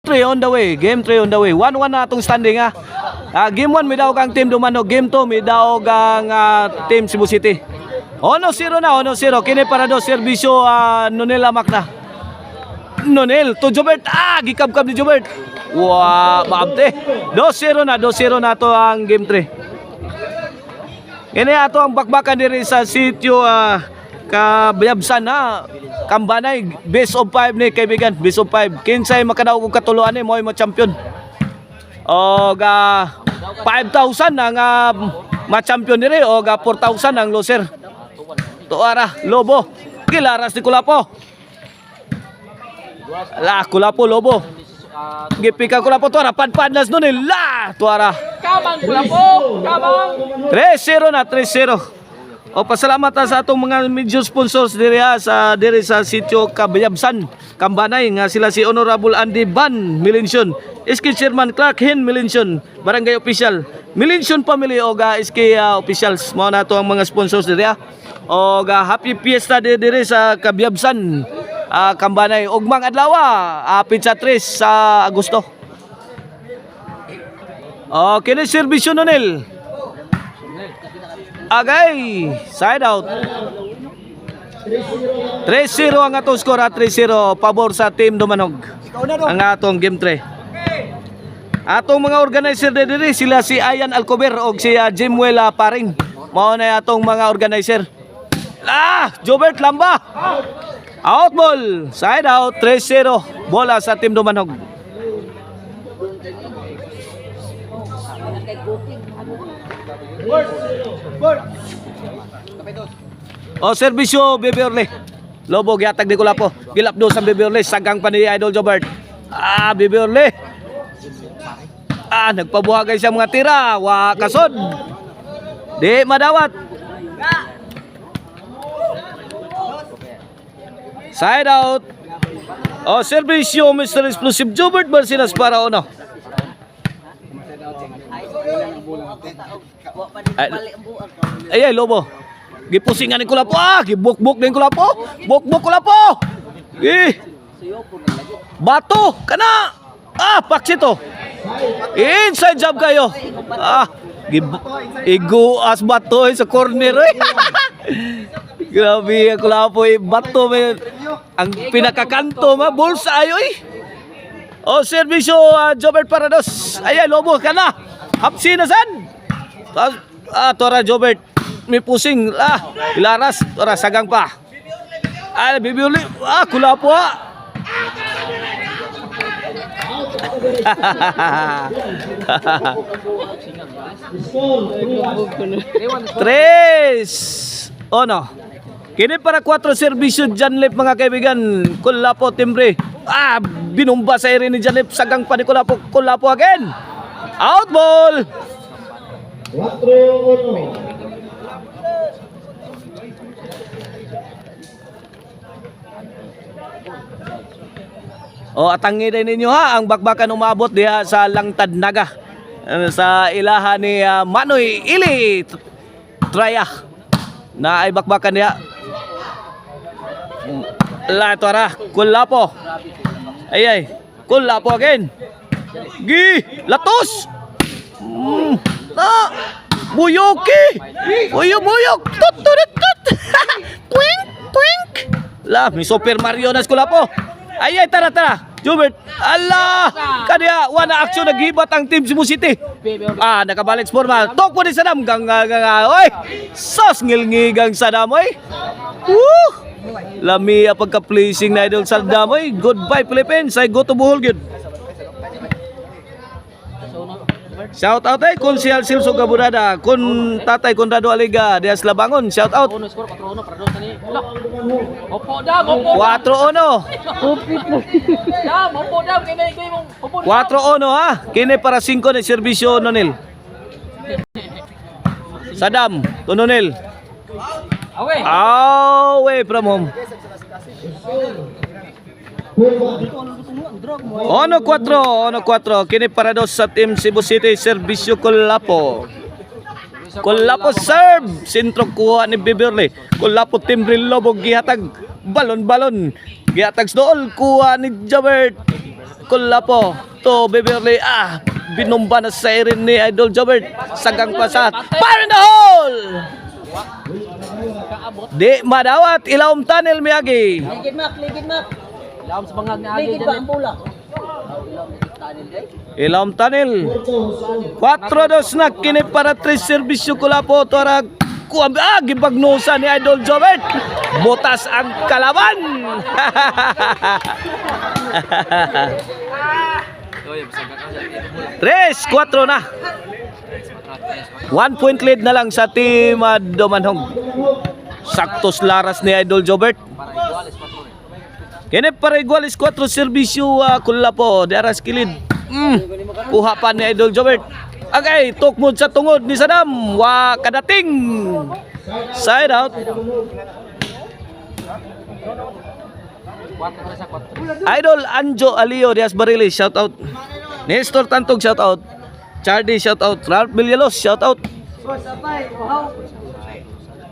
3 on the way. Game 3 on the way. 1-1 na atong standing ha. Game 1 may daw kang team Dumanog. Game 2 may daw kang team Cebu City. 1-0 na, 1-0. Kini para do serbisyo Nonel Lamak na. Nonel to Jobert. Gikab-kab ni Jobert. Wow, maabte. 2-0 na to ang game 3. Kini ato ang bakbakan diri sa sitio Kabayabsan na Kambanay, best of 5 ni kaibigan, best of 5. Kinsay makadaog og katuluan ni mo'y ma-champion. Og 5,000 ang ma-champion diri og 4,000 ang loser. Tuara Lobo, gilaras ni Kulapo. Kulapo Lobo. Gipika Kulapo tuara padpadnas nun tuara. Kamang Kulapo, kamang. 3-0 na, 3-0. O pasalamat sa atong mga major sponsors diri sa sitio Kabayabsan, Kambanay nga sila si Honorable Andy Van Milension, SK Chairman Clark Hen Milension, Barangay Official Milension Family o SK officials mo na to ang mga sponsors diri o happy fiesta diri sa Kabayabsan, Kambanay ugmang adlaw pizza 3 sa Agosto. Kini serbisyo Nonel. Agay, side out. 3-0 ang atong score 3-0 pabor sa team Dumanog. Ang atong game 3. Atong mga organizer diri sila si Ayan Alcober og si Jimuel Paring. Mao na atong mga organizer. Jobert Lamba. Out ball, side out 3-0 bola sa team Dumanog. Serbisyo Bebe Orle. Lobo gihatag ni Kulapo. Gilapdo sa Bebe Orle, sagang pa ni Idol Jobert. Bebe Orle. Nagpabuhagay siya mga tira, wa kasod. Di madawat. Side out. Serbisyo Mr. Explosive Jobert Barcinas para uno. Ay Lobo. Gipusingan ni Kulapo. Gibukbuk din Kulapo. Bukbuk Kulapo. Bato kana. Paksito. Inside job kayo. Iguas bato sa corner. Grabe ang Kulapo bato ang pinakakanto bulsa ayoy. Servisyo Jobert Parados. Ay Lobo kana. Hapsinasan. Tora Jobert may pusing ilaras tora sagang pa bibili Kulapo Tres kini para 4 serbisyo Janlip mga kaibigan. Kulapo timbre binumba sa area ni Janlip sagang pa ni Kulapo again. Out ball 4-1. Atangi din ninyo ang bakbakan umabot diha sa Langtad Naga sa ilaha ni Manoy Ili Traya na ay bakbakan diha. Tuara Kulapo. Ay Kulapo again. Latos. Buyoki. Buyok. Tut. Twink. May Super Mario na Kulapo. Ay, tara. Jobert. Kanya, wana aksyon naghibat ang team Cebu City. Nakabalik formal. Tok po ni Sadam. Oy, sos ngilngigang Sadam, oy. Lami pagka-pleasing na Idol Sadam, oy. Goodbye, Philippines. I go to Bohol, good. Shout out kun si Silso Gabudada, kun Tatay Conrado Aliga, Dias Labangon, shout out. 4-1. 4-1 kini para 5 ni serbisyo Nonel. Sadam, to Nonel. Away from home. 1-4 kini para dos sa team Cebu City serbisyo Kulapo. Kulapo serve sentro kuha ni Beverly. Kulapo timbre Lobo gihatag balon gihatag dool kuha ni Jobert. Kulapo to Beverly. Binomba na sa irin ni Idol Jobert. Sagang pasat. Fire in the hole! Di madawat. Ilawom tunnel Miyagi. Ligid mak. Laom sa bangag na agi dyan. Ilawom tunnel. 4-2 na kini para 3 serbisyo Kulapo. Tuarag. Gipagnusa ni Idol Jobert. Butas ang kalaban. 3-4 na. 1 point lead na lang sa team Dumanhog. Saktos laras ni Idol Jobert. Kini para igualis 4 serbisyo Kulapo. Daras kilid. Kuha pa ni Idol Jobert. Okay, tukmod sa tungod ni Sadam. Kadating. Side out. Idol Anjo Alio Diaz Barili, shout out. Nestor Tantog, shout out. Chardy, shout out. Ralph Villalos, shout out.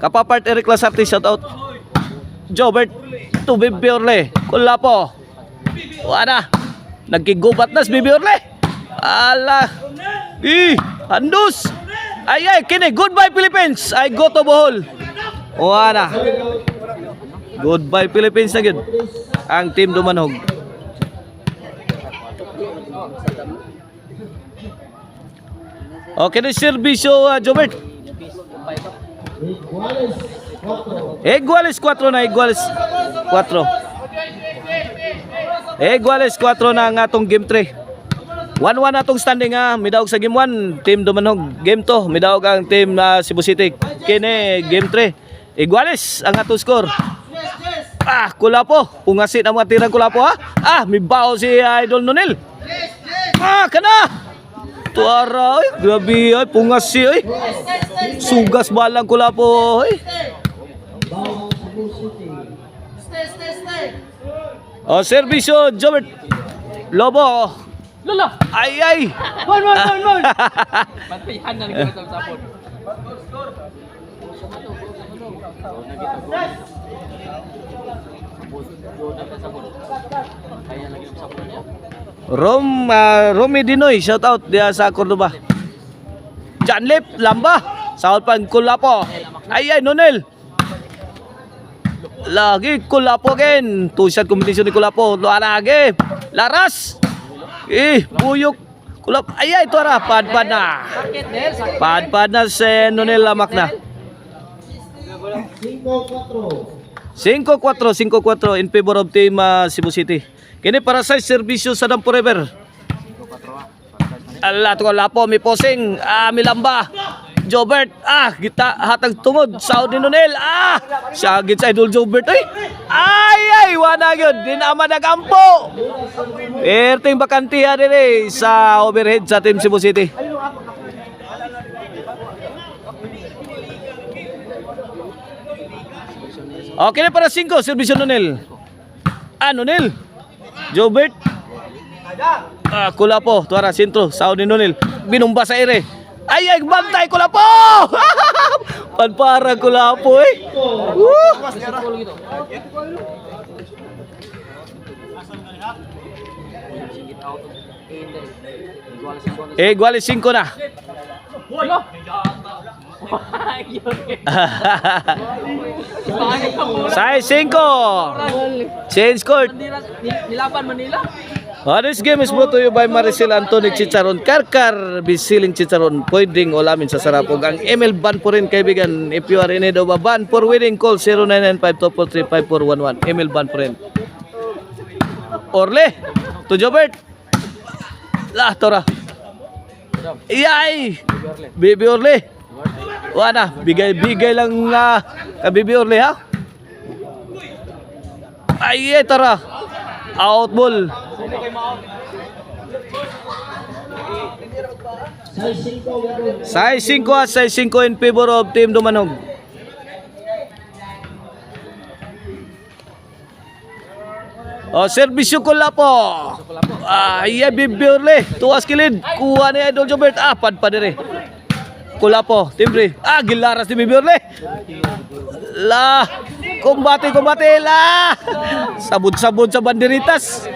Kapapart Eric Lasarte, shout out. Jobert to Bibi Orle. Kulapo. Wala. Nagkigubat na si Bibi Orle. Ala. Handus. Ay, kini. Goodbye Philippines. I go to Bohol. Wala. Goodbye Philippines na gid. Ang team Dumanhog. Okay na serbisyo Jobert. Iguales 4 na. Iguales 4 na ang atong game 3. 1-1 atong standing midawog sa game 1 team Dumanhog, game 2 midawog ang team Cebu City. Kini game 3 iguales ang atong score. Kulapo pungasit ang mga tirang Kulapo may bao si Idol Nonel. Kana tuara grabe pungasi sugas balang Kulapo serbisyo Jobert Lobo. Lala! Ay! Mon! Patihan na nagkita sa sapon. Romy Dinoy, shout out dia sa Cordoba. Janlip Lamba, saud pan Kulapo. Ay Nonel. Lagi Kulapo ken. Two-shot competition ni Kulapo. Lagi. Laras. Buyok. Kulap. Ay ito padpad na. Padpad na si Nonel Lamak na. 5-4 in favor of team Cebu City. Kini para sa serbisyo sa Dam Forever. Ala to Kulapo mi posing, mi Lamba. Jobert, kita hatag tungod sa ni Nonel. Syagit sa Idol Jobert ay wala gyud din ama nagampo. Perting bakantiya dire sa overhead sa team Cebu City. Okay na para 5 serbisyo Nonel. Nonel. Jobert. Kulapo, tuara sentro sa ni Nonel. Binumba sa ere. Ay bantay Kulapo. Panpara Kulapo Iguales 5 na. Size 5. Change court. Nilaban Manila. This game is brought to you by Maricel Anthony Chicharon Karkar Bisiling Chicharon. Pwedeng ulamin sa sarap. Ug ang email ban po rin kaibigan. If you are in need of a ban for wedding, call 0995-243-5411. Email ban po rin. Orle to Jobert. Tora. Iyay. Bibi Orle. Wala. Bigay lang ka Bibi Orle Ay tara. Out ball. Size 5 in favor of team Dumanhog. Serbisyo Kulapo. Bibi Orle. Tuwas kilid. Kuha ni Idol Jobert. Padpa dire. Kulapo. Timbre. Gilaras ni Bibi Orle. Kumbate la. Sabod-sabod sa banderitas.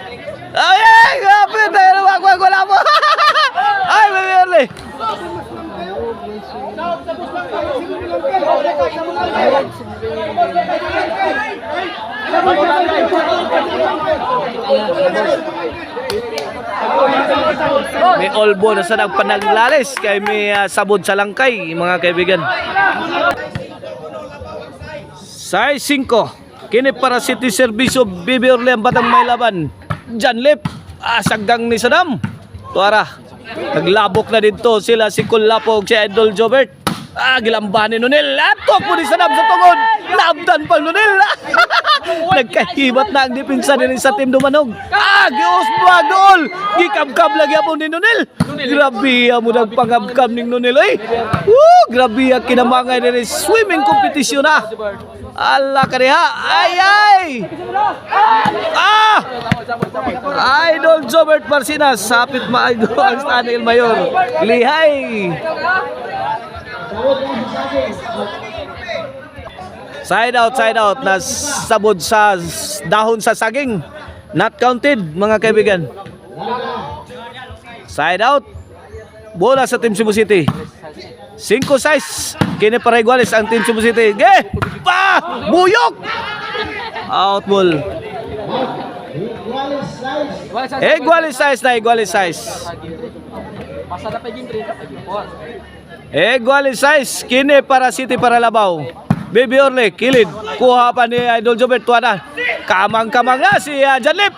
Ay, grabe. May olbo na sa nagpanaglalis kay may sabod sa langkay, mga kaibigan. Size 5. Kini para City Servicio Bibi Orle ang batang may laban. Janlip, sagdang ni Sadam. Tuara. Naglabok na dito sila si Kulapog, si Idol Jobert. Gilambahan ni Nonel. Atok mo ni Sadam sa tungod. Labdan pang Nonel. Nagkahibat na ang dipinsa din sa Team Dumanog. Giusbag dool. Gikabkab lagi po ni Nonel. Grabe mo nagpangabkab ni Nonel. Grabe ang kinamangay ni swimming competition na. Ala ka niya. Ay! Idol Jobert Marcinas. Sapit maagdo ang Stanley Mayor. Lihay. Side out na sabod sa dahon sa saging. Not counted, mga kaibigan. Side out. Bola sa Team Cebu City. 5-6. Kini para igualis ang Team Cebu City. Buyok! Out ball. Igualis size. Pasada pa yung 3. Igualis size. Kini para City para Labaw. Bibi Orle, kilid. Kuha pa ni Idol Jobert. Tuana. Kamang-kamang na si Janlip.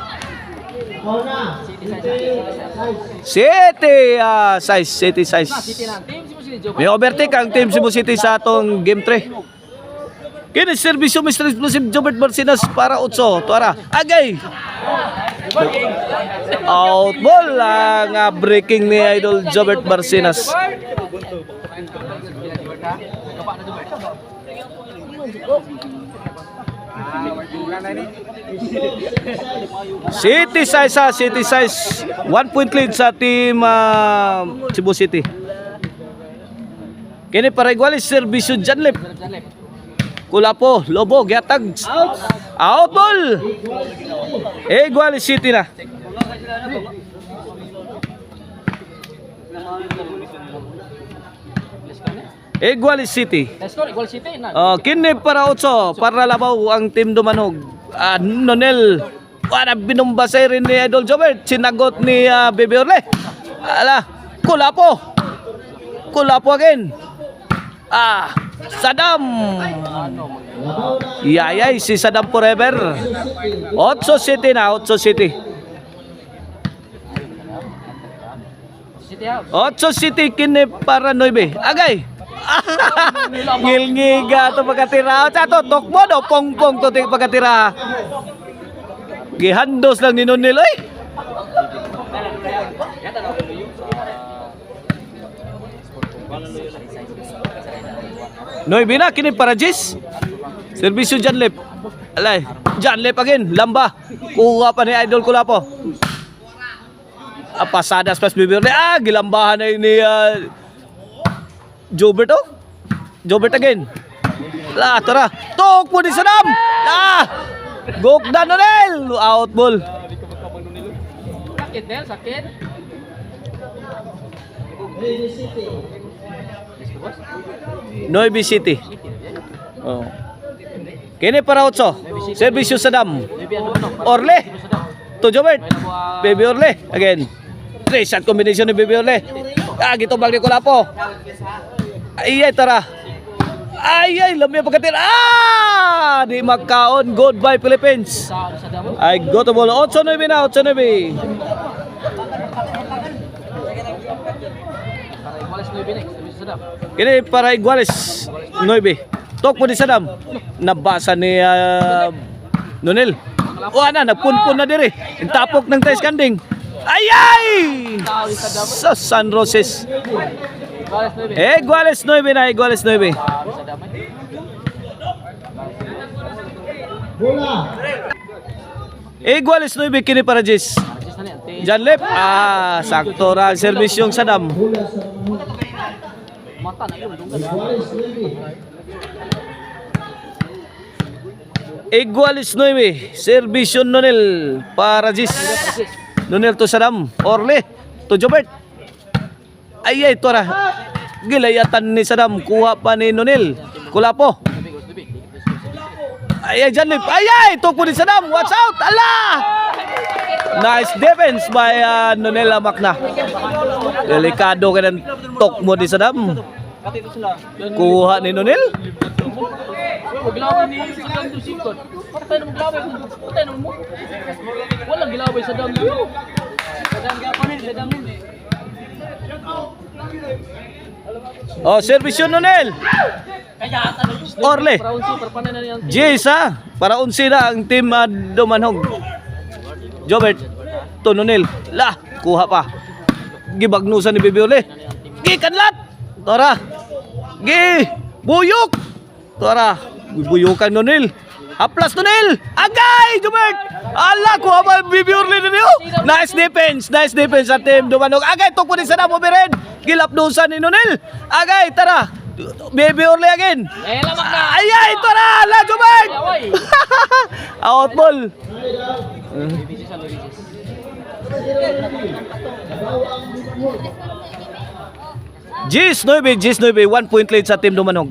City size. May overtake ang Team Cebu City sa atong game 3. Kini serbisyo Mr. Explosive Jobert Marcinas para 8. Tuara. Agay. Out ball ang breaking ni Idol Jobert Marcinas. City size. 1 point lead sa Team Cebu City. Kini para igualis serbisyo Janlip. Kulapo, Lobo, giatag. Out ball. Igualis City na. Igualis City. Igual City na. Kini para 8 para Labaw ang Team Dumanog. Nonel. Binumbasay rin ni Idol Jobert. Sinagot ni Bibi Orle. Kulapo again. Sadam. Yayay si Sadam forever. 8 City na, 8 City. 8 City kini para 9. Agay. Ngilngiga to pagkatira. Chato tokmo do pongpong to pagkatira. Gihandos lang ni Nonel oy. Noy bina kini para Jis. Serbisyo Janlip. Alay, Janlip again, lamba. Kuha pa ni Idol Kulapo. Pasadas pas bibir ni gilambahan na ni Jobert oh. Jobert again. Tara. Tok mo di Sadam. Gokdan Nonel. Out ball. Sakit Nel, sakit. Noy City. Kini para 8. Serbisyo Sadam. Orle. To Jobert. Bibi Orle again. 3-shot combination ni Bibi Orle. Gitubag ni Kulapo. Ay, tara. Ay, lamya pagkatin. Di makaon. Goodbye Philippines. Ay, go to ball. 8-9 na, 8-9. Kini para Iguales 9. Tok mo di Sadam. Nabasa ni Nonel. Nagpunpun na diri. Intapok ng Tais Kanding. Ay! Sa San Roses. Iguales 9 na, Iguales 9. Iguales 9 kini para Jis. Janlip. Sakto ra ang serbisyong Sadam. Igualis 9. Servisyon Nonel para Jis. Nonel to Sadam. Orle to Jobert. Ay, ito ra. Gilayatan ni Sadam. Kuha pa ni Nonel. Kulapo. Ay, Janlip. Ay, ito po ni Sadam. Watch out. Allah! Nice defense by Nonel Amakna. Delikado ka ng tok mo di Saddam. Kuha ni Nonel. Maglaway ni Saddam to sikot. Patay na maglaway. Patay na mo. Walang gilaway sa Saddam. Saddam gapon ni Saddam ni. Oh, service yun Nonel. Kaya ata Orle. para unsi para panan na yan. Jace para unsi na ang team Dumanhog. Jobert to Nonel. La, kuha pa. Gibagnusan ni Bibiole. Gi kanlat. Tora. Gi buyok. Tora. Buyukan Nonel. Aplas Nonel. Agay Jobert. Ala kuha pa Bibiole niyo. Nice defense sa team Dumanhog. Agay tok po ni Saddam Obered. Gilapdusan ni Nonel. Agay tara. Baby Orle again. Lamak na. Ay, ito na! La, Jobert! Out ball. Gis 9, 1 point lead sa team Dumanhog.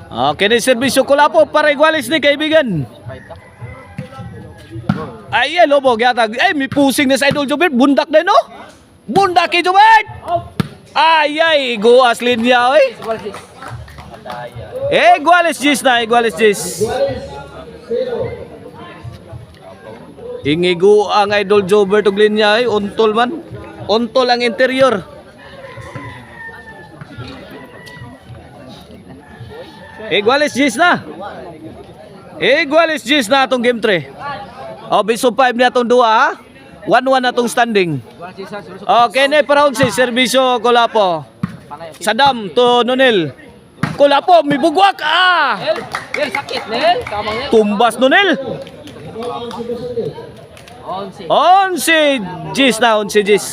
Okay, na servisyo ko po para igualis ni kaibigan. Ay, lobog yata. Ay, may pusing na sa Idol Jobert. Bundak na, no? Bundak kay Jobert! Ay, guas linya, oy. Igualis Gis na, igualis Gis. Ingigo ang Idol Jobert og linya, oy. Untol man. Untol ang interior. Igualis Gis na. Igualis Gis na atong game 3. O, base of 5 na atong duwa, ha? 1-1 na atong standing. Okay, na para si servisyo Kulapo. Saddam to Nonel. Kulapo, may bugwak. Nel sakit, Nel. Kamang Nel. Tumbas Nonel. Onsi Gis na, onsi Gis.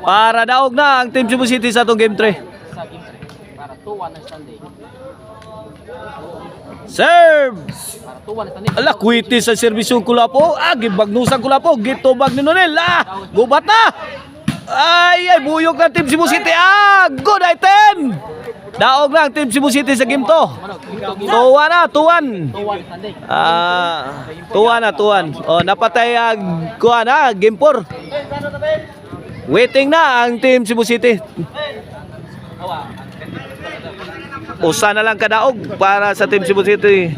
Para daog na ang Team Cebu City sa atong game 3. Para 2-1 ang standing. Serve. Para 2-1 ang standing. Ala, kwiti sa servisyo Kulapo. Gibagnusan Kulapo. Gitubag ni Nonel. Gubat na. Ay, buyok na Team Cebu City. Good item. Daog na ang Team Cebu City sa game to. 2-1 na, 2-1. 2-1 standing. 2-1 na, 2-1. O, napatay kuha na, game 4. Waiting na ang Team Cebu City. Usa na lang kadaog para sa Team Cebu City.